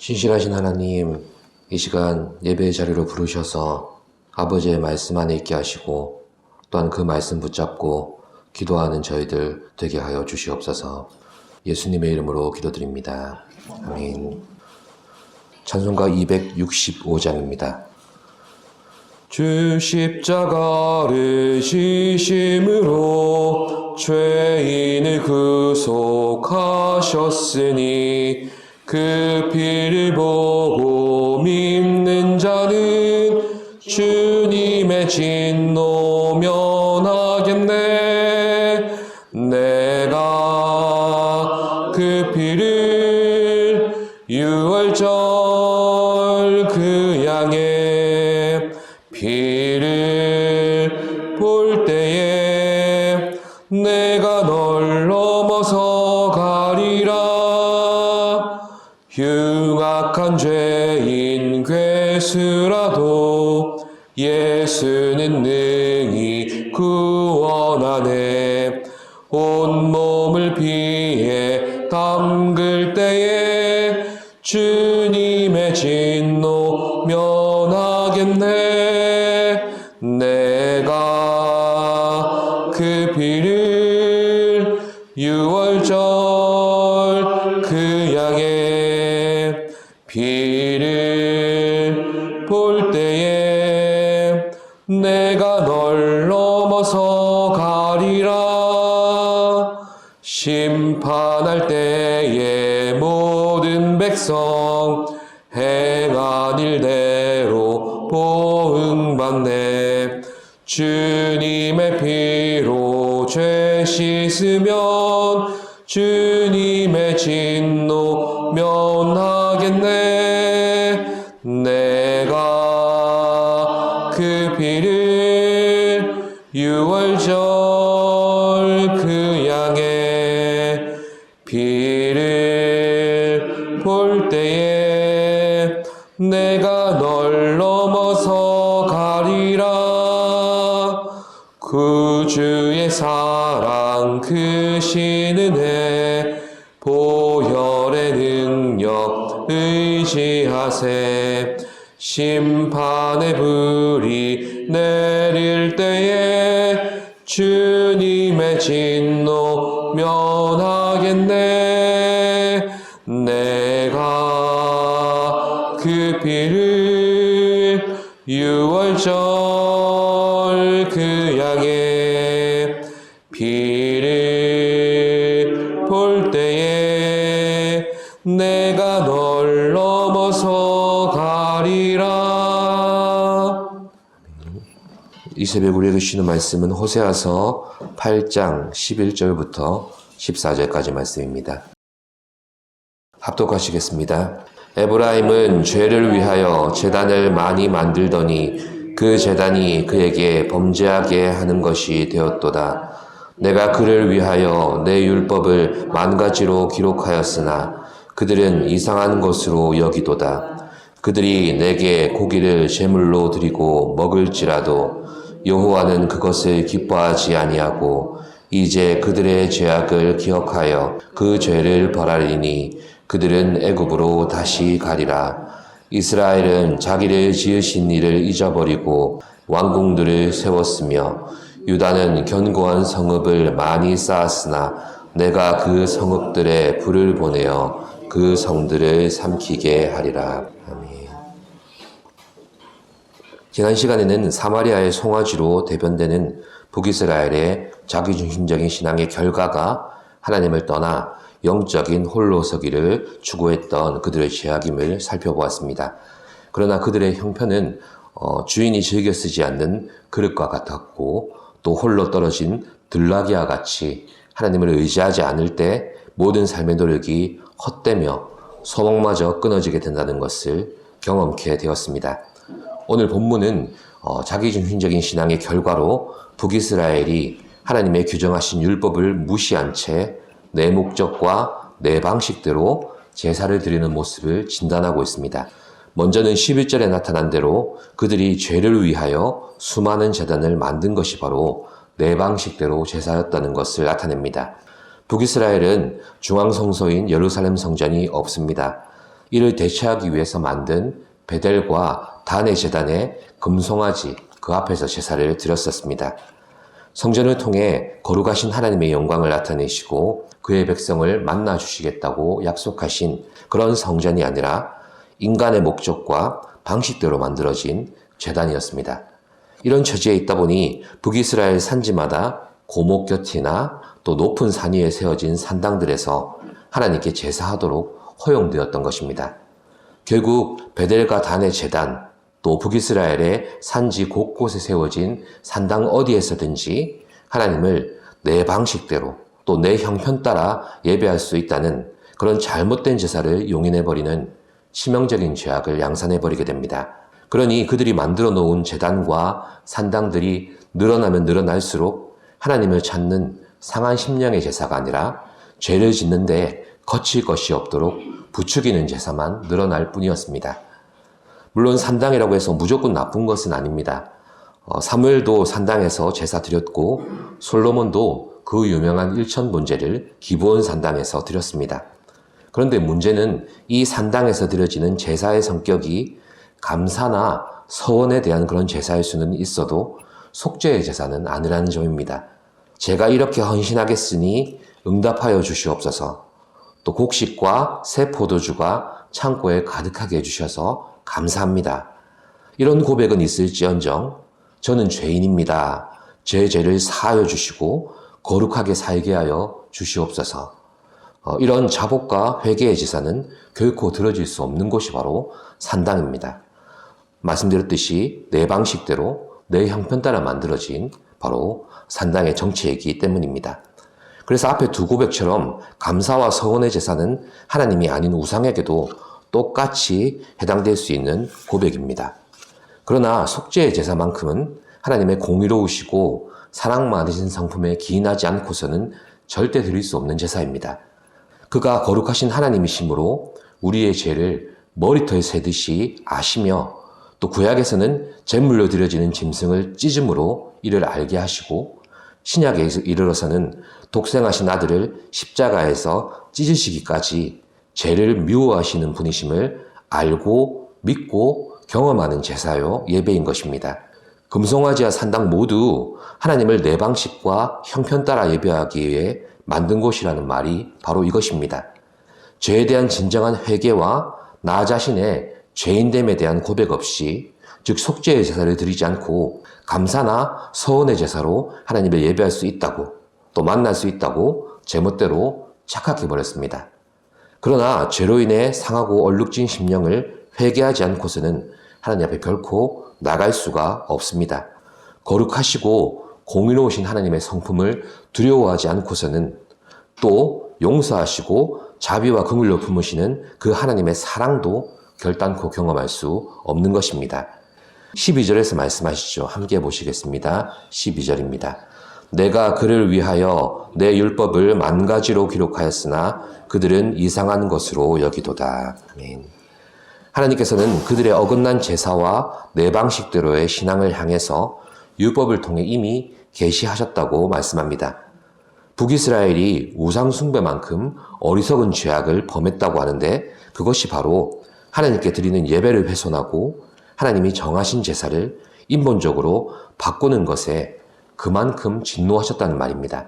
신실하신 하나님, 이 시간 예배의 자리로 부르셔서 아버지의 말씀 안에 있게 하시고 또한 그 말씀 붙잡고 기도하는 저희들 되게 하여 주시옵소서. 예수님의 이름으로 기도드립니다. 아멘. 찬송가 265장입니다. 주 십자가를 지심으로 죄인을 구속하셨으니 그 피를 보고 믿는 자는 주님의 진노 면하겠네. 내가 그 피를 유월절 그 양의 피를 볼 때에 내가 널 넘어서 가리라. 흉악한 죄인 괴수라도 예수는 능히 구원하네. 온몸을 피에 담글 때에 주님의 진노 면하겠네. 내가 그 피를 유월절 그 양의 피를 볼 때에 내가 널 넘어서 가리라. 심판할 때에 모든 백성 행한 일대로 보응받네. 주님의 피로 죄 씻으면 주님의 진노 면하겠네. 내가 그 피를 유월절 그 양의 피를 볼 때에 내가 널 넘어서 가리라. 구주의 사랑 크신 은혜 보혈의 능력 의지하세. 심판의 불이 내릴 때에 주님의 진노 면하겠네. 내가 그 피를 유월절 그 양의 피를 볼 때에 내가 널 넘어서 가리라. 이 새벽 우리에게 주시는 말씀은 호세아서 8장 11절부터 14절까지 말씀입니다. 합독하시겠습니다. 에브라임은 죄를 위하여 제단을 많이 만들더니 그 제단이 그에게 범죄하게 하는 것이 되었도다. 내가 그를 위하여 내 율법을 만 가지로 기록하였으나 그들은 이상한 것으로 여기도다. 그들이 내게 고기를 제물로 드리고 먹을지라도 여호와는 그것을 기뻐하지 아니하고 이제 그들의 죄악을 기억하여 그 죄를 벌하리니 그들은 애굽으로 다시 가리라. 이스라엘은 자기를 지으신 이를 잊어버리고 왕궁들을 세웠으며 유다는 견고한 성읍을 많이 쌓았으나 내가 그 성읍들에 불을 보내어 그 성들을 삼키게 하리라. 아멘. 지난 시간에는 사마리아의 송아지로 대변되는 북이스라엘의 자기중심적인 신앙의 결과가 하나님을 떠나 영적인 홀로서기를 추구했던 그들의 죄악임을 살펴보았습니다. 그러나 그들의 형편은 주인이 즐겨 쓰지 않는 그릇과 같았고 또 홀로 떨어진 들나귀와 같이 하나님을 의지하지 않을 때 모든 삶의 노력이 헛되며 소망마저 끊어지게 된다는 것을 경험케 되었습니다. 오늘 본문은 자기중심적인 신앙의 결과로 북이스라엘이 하나님의 규정하신 율법을 무시한 채 내 목적과 내 방식대로 제사를 드리는 모습을 진단하고 있습니다. 먼저는 11절에 나타난 대로 그들이 죄를 위하여 수많은 제단을 만든 것이 바로 내 방식대로 제사였다는 것을 나타냅니다. 북이스라엘은 중앙성소인 예루살렘 성전이 없습니다. 이를 대체하기 위해서 만든 베델과 단의 제단에 금송아지 그 앞에서 제사를 드렸었습니다. 성전을 통해 거룩하신 하나님의 영광을 나타내시고 그의 백성을 만나 주시겠다고 약속하신 그런 성전이 아니라 인간의 목적과 방식대로 만들어진 제단이었습니다. 이런 처지에 있다 보니 북이스라엘 산지마다 고목 곁이나 또 높은 산 위에 세워진 산당들에서 하나님께 제사하도록 허용되었던 것입니다. 결국 베델과 단의 제단, 또 북이스라엘의 산지 곳곳에 세워진 산당 어디에서든지 하나님을 내 방식대로 또 내 형편 따라 예배할 수 있다는 그런 잘못된 제사를 용인해버리는 치명적인 죄악을 양산해버리게 됩니다. 그러니 그들이 만들어 놓은 제단과 산당들이 늘어나면 늘어날수록 하나님을 찾는 상한 심령의 제사가 아니라 죄를 짓는데 거칠 것이 없도록 부추기는 제사만 늘어날 뿐이었습니다. 물론 산당이라고 해서 무조건 나쁜 것은 아닙니다. 사무엘도 산당에서 제사 드렸고 솔로몬도 그 유명한 일천번제를 기브온 산당에서 드렸습니다. 그런데 문제는 이 산당에서 드려지는 제사의 성격이 감사나 서원에 대한 그런 제사일 수는 있어도 속죄의 제사는 아니라는 점입니다. 제가 이렇게 헌신하겠으니 응답하여 주시옵소서. 또 곡식과 새 포도주가 창고에 가득하게 해주셔서 감사합니다. 이런 고백은 있을지언정 저는 죄인입니다. 제 죄를 사하여 주시고 거룩하게 살게 하여 주시옵소서. 이런 자복과 회개의 제사는 결코 들어질 수 없는 곳이 바로 산당입니다. 말씀드렸듯이 내 방식대로 내 형편 따라 만들어진 바로 산당의 정체이기 때문입니다. 그래서 앞에 두 고백처럼 감사와 서원의 제사는 하나님이 아닌 우상에게도 똑같이 해당될 수 있는 고백입니다. 그러나 속죄의 제사만큼은 하나님의 공의로우시고 사랑 많으신 성품에 기인하지 않고서는 절대 드릴 수 없는 제사입니다. 그가 거룩하신 하나님이시므로 우리의 죄를 머리털 세듯이 아시며 또 구약에서는 제물로 드려지는 짐승을 찢음으로 이를 알게 하시고 신약에 이르러서는 독생하신 아들을 십자가에서 찢으시기까지 죄를 미워하시는 분이심을 알고 믿고 경험하는 제사요 예배인 것입니다. 금송아지와 산당 모두 하나님을 내 방식과 형편 따라 예배하기 위해 만든 곳이라는 말이 바로 이것입니다. 죄에 대한 진정한 회개와 나 자신의 죄인됨에 대한 고백 없이 즉 속죄의 제사를 드리지 않고 감사나 서원의 제사로 하나님을 예배할 수 있다고 또 만날 수 있다고 제멋대로 착각해버렸습니다. 그러나 죄로 인해 상하고 얼룩진 심령을 회개하지 않고서는 하나님 앞에 결코 나갈 수가 없습니다. 거룩하시고 공의로우신 하나님의 성품을 두려워하지 않고서는 또 용서하시고 자비와 긍휼로 품으시는 그 하나님의 사랑도 결단코 경험할 수 없는 것입니다. 12절에서 말씀하시죠. 함께 보시겠습니다. 12절입니다. 내가 그를 위하여 내 율법을 만 가지로 기록하였으나 그들은 이상한 것으로 여기도다. 아멘. 하나님께서는 그들의 어긋난 제사와 내 방식대로의 신앙을 향해서 율법을 통해 이미 계시하셨다고 말씀합니다. 북이스라엘이 우상 숭배만큼 어리석은 죄악을 범했다고 하는데 그것이 바로 하나님께 드리는 예배를 훼손하고 하나님이 정하신 제사를 인본적으로 바꾸는 것에 그만큼 진노하셨다는 말입니다.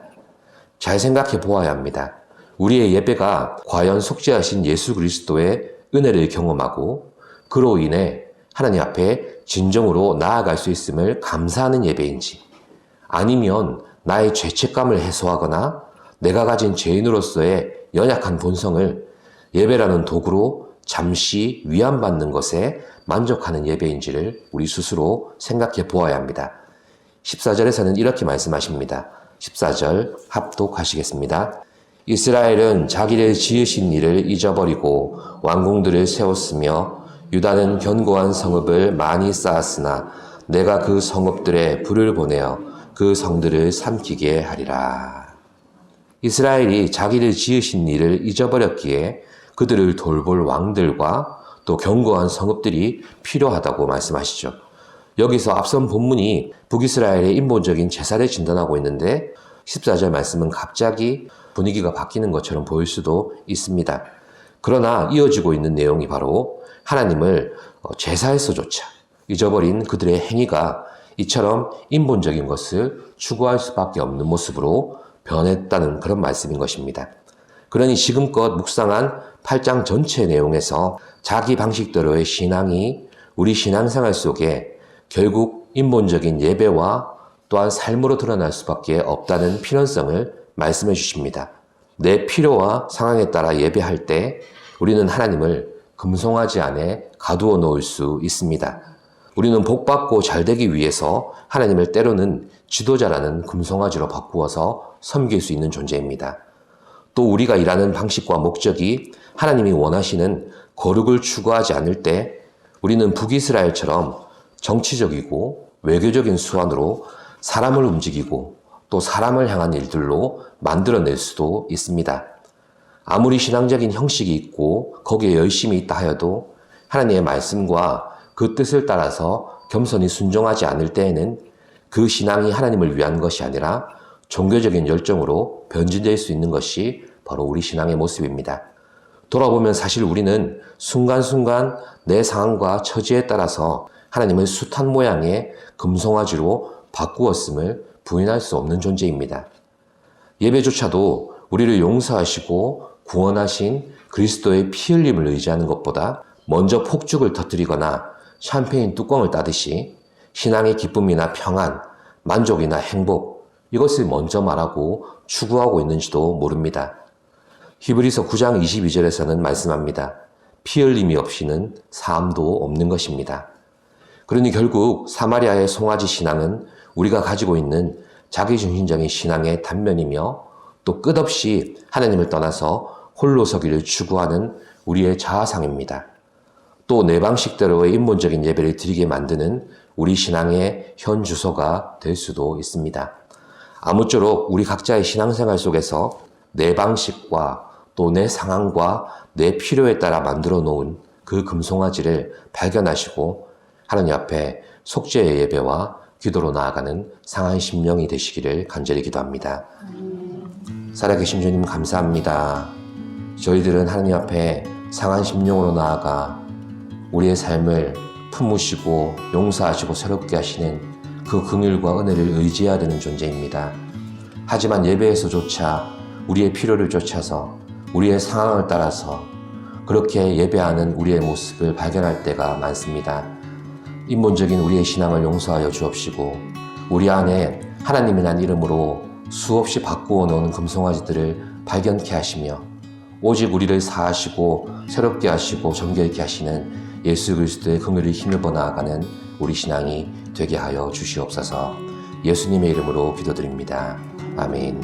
잘 생각해 보아야 합니다. 우리의 예배가 과연 속죄하신 예수 그리스도의 은혜를 경험하고 그로 인해 하나님 앞에 진정으로 나아갈 수 있음을 감사하는 예배인지 아니면 나의 죄책감을 해소하거나 내가 가진 죄인으로서의 연약한 본성을 예배라는 도구로 잠시 위안받는 것에 만족하는 예배인지를 우리 스스로 생각해 보아야 합니다. 14절에서는 이렇게 말씀하십니다. 14절 합독하시겠습니다. 이스라엘은 자기를 지으신 이를 잊어버리고 왕궁들을 세웠으며 유다는 견고한 성읍을 많이 쌓았으나 내가 그 성읍들에 불을 보내어 그 성들을 삼키게 하리라. 이스라엘이 자기를 지으신 이를 잊어버렸기에 그들을 돌볼 왕들과 또 견고한 성읍들이 필요하다고 말씀하시죠. 여기서 앞선 본문이 북이스라엘의 인본적인 제사를 진단하고 있는데 14절 말씀은 갑자기 분위기가 바뀌는 것처럼 보일 수도 있습니다. 그러나 이어지고 있는 내용이 바로 하나님을 제사에서조차 잊어버린 그들의 행위가 이처럼 인본적인 것을 추구할 수밖에 없는 모습으로 변했다는 그런 말씀인 것입니다. 그러니 지금껏 묵상한 8장 전체 내용에서 자기 방식대로의 신앙이 우리 신앙생활 속에 결국 인본적인 예배와 또한 삶으로 드러날 수밖에 없다는 필연성을 말씀해 주십니다. 내 필요와 상황에 따라 예배할 때 우리는 하나님을 금송아지 안에 가두어 놓을 수 있습니다. 우리는 복받고 잘되기 위해서 하나님을 때로는 지도자라는 금송아지로 바꾸어서 섬길 수 있는 존재입니다. 또 우리가 일하는 방식과 목적이 하나님이 원하시는 거룩을 추구하지 않을 때 우리는 북이스라엘처럼 정치적이고 외교적인 수완으로 사람을 움직이고 또 사람을 향한 일들로 만들어낼 수도 있습니다. 아무리 신앙적인 형식이 있고 거기에 열심히 있다 하여도 하나님의 말씀과 그 뜻을 따라서 겸손히 순종하지 않을 때에는 그 신앙이 하나님을 위한 것이 아니라 종교적인 열정으로 변질될 수 있는 것이 바로 우리 신앙의 모습입니다. 돌아보면 사실 우리는 순간순간 내 상황과 처지에 따라서 하나님을 숱한 모양의 금송아지로 바꾸었음을 부인할 수 없는 존재입니다. 예배조차도 우리를 용서하시고 구원하신 그리스도의 피 흘림을 의지하는 것보다 먼저 폭죽을 터뜨리거나 샴페인 뚜껑을 따듯이 신앙의 기쁨이나 평안, 만족이나 행복 이것을 먼저 말하고 추구하고 있는지도 모릅니다. 히브리서 9장 22절에서는 말씀합니다. 피 흘림이 없이는 삶도 없는 것입니다. 그러니 결국 사마리아의 송아지 신앙은 우리가 가지고 있는 자기중심적인 신앙의 단면이며 또 끝없이 하나님을 떠나서 홀로 서기를 추구하는 우리의 자아상입니다. 또 내 방식대로의 인본적인 예배를 드리게 만드는 우리 신앙의 현 주소가 될 수도 있습니다. 아무쪼록 우리 각자의 신앙생활 속에서 내 방식과 또 내 상황과 내 필요에 따라 만들어 놓은 그 금송아지를 발견하시고 하나님 앞에 속죄의 예배와 기도로 나아가는 상한 심령이 되시기를 간절히 기도합니다. 살아계신 주님 감사합니다. 저희들은 하나님 앞에 상한 심령으로 나아가 우리의 삶을 품으시고 용서하시고 새롭게 하시는 그 긍휼과 은혜를 의지해야 되는 존재입니다. 하지만 예배에서조차 우리의 필요를 쫓아서 우리의 상황을 따라서 그렇게 예배하는 우리의 모습을 발견할 때가 많습니다. 인본적인 우리의 신앙을 용서하여 주옵시고 우리 안에 하나님이란 이름으로 수없이 바꾸어 놓은 금송아지들을 발견케 하시며 오직 우리를 사하시고 새롭게 하시고 정결케 하시는 예수 그리스도의 긍휼을 힘입어 나아가는 우리 신앙이 되게 하여 주시옵소서. 예수님의 이름으로 기도드립니다. 아멘.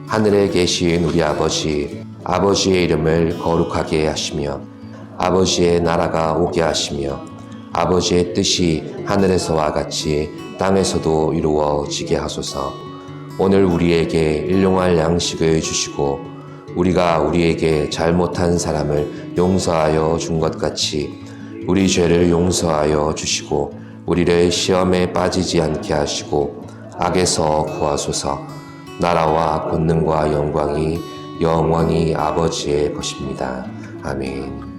하늘에 계신 우리 아버지, 아버지의 이름을 거룩하게 하시며 아버지의 나라가 오게 하시며 아버지의 뜻이 하늘에서와 같이 땅에서도 이루어지게 하소서. 오늘 우리에게 일용할 양식을 주시고 우리가 우리에게 잘못한 사람을 용서하여 준 것 같이 우리 죄를 용서하여 주시고 우리를 시험에 빠지지 않게 하시고 악에서 구하소서. 나라와 권능과 영광이 영원히 아버지의 것입니다. 아멘.